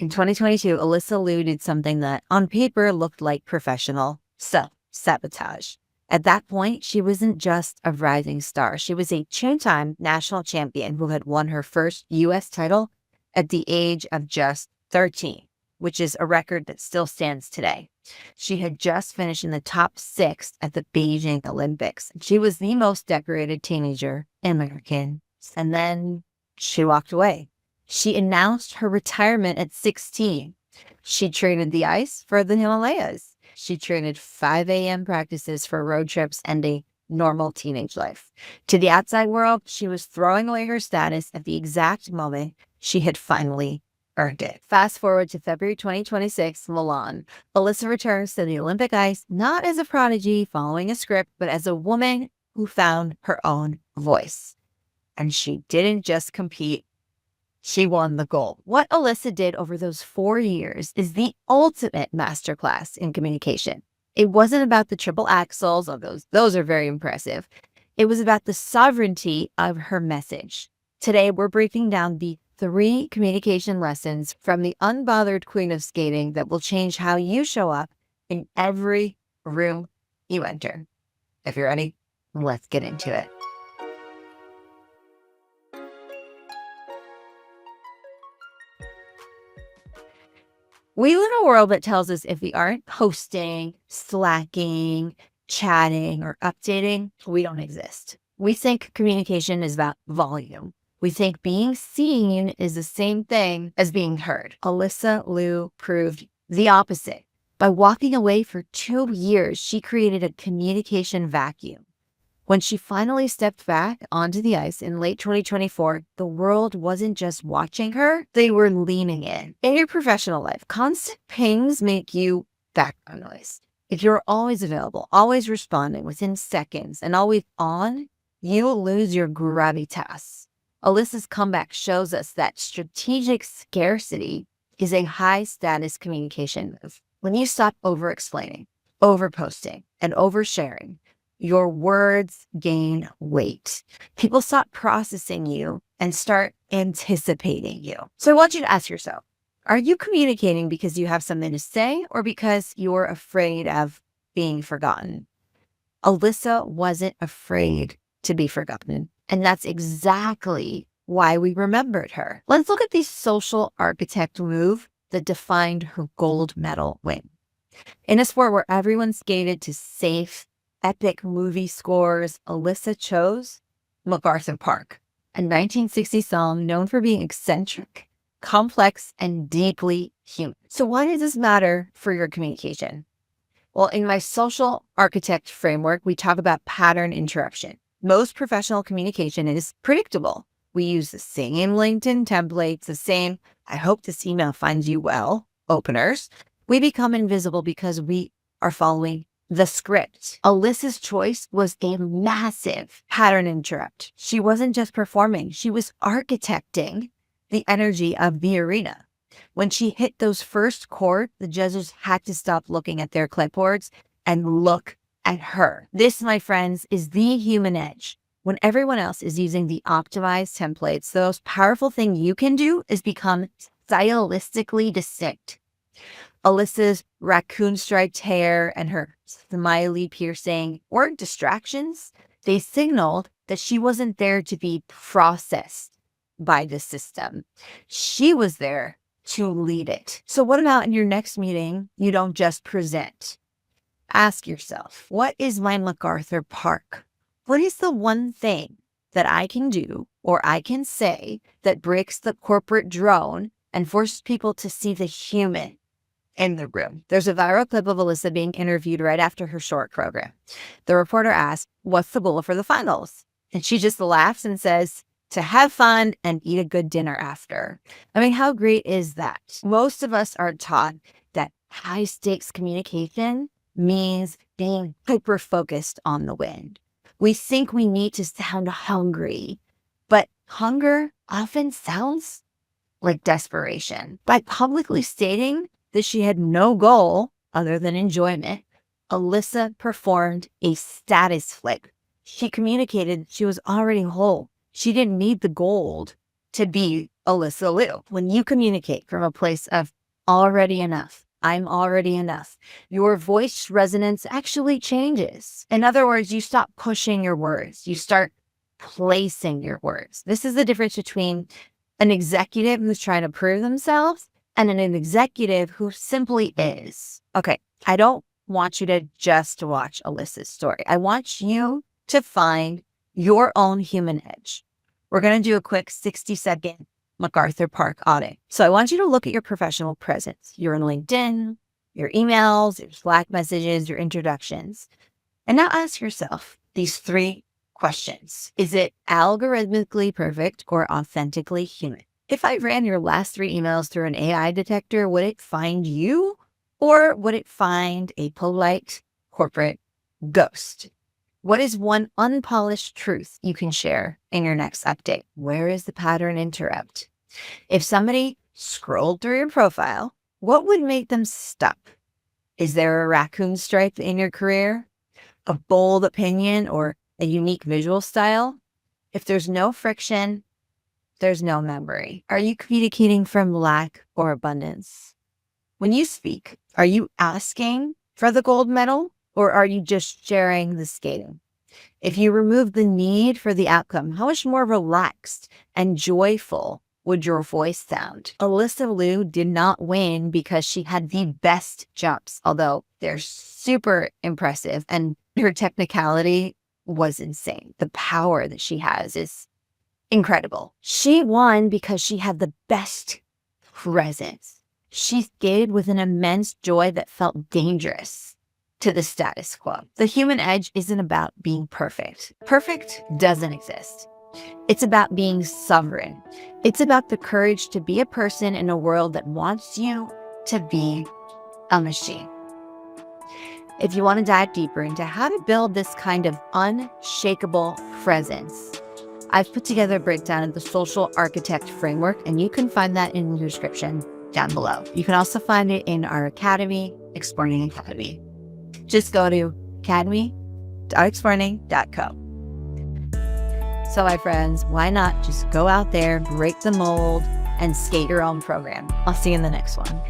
In 2022, Alysa Liu did something that on paper looked like professional self-sabotage. At that point, she wasn't just a rising star. She was a two-time national champion who had won her first U.S. title at the age of just 13, which is a record that still stands today. She had just finished in the top 6 at the Beijing Olympics. She was the most decorated teenager American. And then she walked away. She announced her retirement at 16. She traded the ice for the Himalayas. She traded 5 a.m. practices for road trips and a normal teenage life. To the outside world, she was throwing away her status at the exact moment she had finally earned it. Fast forward to February 2026, Milan. Alysa returns to the Olympic ice, not as a prodigy following a script, but as a woman who found her own voice. And she didn't just compete. She won the gold. What Alysa did over those 4 years is the ultimate masterclass in communication. It wasn't about the triple axels, although those are very impressive. It was about the sovereignty of her message. Today, we're breaking down the 3 communication lessons from the unbothered queen of skating that will change how you show up in every room you enter. If you're ready, let's get into it. We live in a world that tells us if we aren't posting, slacking, chatting, or updating, we don't exist. We think communication is about volume. We think being seen is the same thing as being heard. Alysa Liu proved the opposite. By walking away for 2 years, she created a communication vacuum. When she finally stepped back onto the ice in late 2024, the world wasn't just watching her, they were leaning in. In your professional life, constant pings make you background noise. If you're always available, always responding within seconds, and always on, you'll lose your gravitas. Alysa's comeback shows us that strategic scarcity is a high-status communication move. When you stop over-explaining, over-posting, and over-sharing, your words gain weight. People stop processing you and start anticipating you. So I want you to ask yourself, are you communicating because you have something to say or because you're afraid of being forgotten? Alysa wasn't afraid to be forgotten, and that's exactly why we remembered her. Let's look at the social architect move that defined her gold medal win. In a sport where everyone skated to safe, epic movie scores, Alysa chose MacArthur Park, a 1960 song known for being eccentric, complex, and deeply human. So why does this matter for your communication? Well, in my social architect framework, we talk about pattern interruption. Most professional communication is predictable. We use the same LinkedIn templates, the same, I hope this email finds you well, openers. We become invisible because we are following the script. Alysa's choice was a massive pattern interrupt. She wasn't just performing, she was architecting the energy of the arena. When she hit those first chords, the judges had to stop looking at their clipboards and look at her. This, my friends, is the human edge. When everyone else is using the optimized templates, the most powerful thing you can do is become stylistically distinct. Alysa's raccoon-striped hair and her smiley piercing weren't distractions. They signaled that she wasn't there to be processed by the system. She was there to lead it. So what about in your next meeting, you don't just present? Ask yourself, what is my MacArthur Park? What is the one thing that I can do or I can say that breaks the corporate drone and forces people to see the human in the room? There's a viral clip of Alysa being interviewed right after her short program. The reporter asks, what's the goal for the finals? And she just laughs and says, to have fun and eat a good dinner after. I mean, how great is that? Most of us are taught that high stakes communication means being hyper focused on the win. We think we need to sound hungry, but hunger often sounds like desperation. By publicly stating that she had no goal other than enjoyment, Alysa performed a status flip. She communicated she was already whole. She didn't need the gold to be Alysa Liu. When you communicate from a place of already enough, I'm already enough, your voice resonance actually changes. In other words, you stop pushing your words. You start placing your words. This is the difference between an executive who's trying to prove themselves and an executive who simply is. Okay, I don't want you to just watch Alyssa's story. I want you to find your own human edge. We're going to do a quick 60-second MacArthur Park audit. So I want you to look at your professional presence, your LinkedIn, your emails, your Slack messages, your introductions. And now ask yourself these 3 questions. Is it algorithmically perfect or authentically human? If I ran your last 3 emails through an AI detector, would it find you or would it find a polite corporate ghost? What is one unpolished truth you can share in your next update? Where is the pattern interrupt? If somebody scrolled through your profile, what would make them stop? Is there a raccoon stripe in your career? A bold opinion or a unique visual style? If there's no friction, there's no memory. Are you communicating from lack or abundance? When you speak, are you asking for the gold medal or are you just sharing the skating? If you remove the need for the outcome, how much more relaxed and joyful would your voice sound? Alysa Liu did not win because she had the best jumps, although they're super impressive and her technicality was insane. The power that she has is incredible. She won because she had the best presence. She skated with an immense joy that felt dangerous to the status quo. The human edge isn't about being perfect. Perfect doesn't exist. It's about being sovereign. It's about the courage to be a person in a world that wants you to be a machine. If you want to dive deeper into how to build this kind of unshakable presence, I've put together a breakdown of the social architect framework, and you can find that in the description down below. You can also find it in our academy, Explearning Academy. Just go to academy.explearning.co. So my friends, why not just go out there, break the mold, and skate your own program? I'll see you in the next one.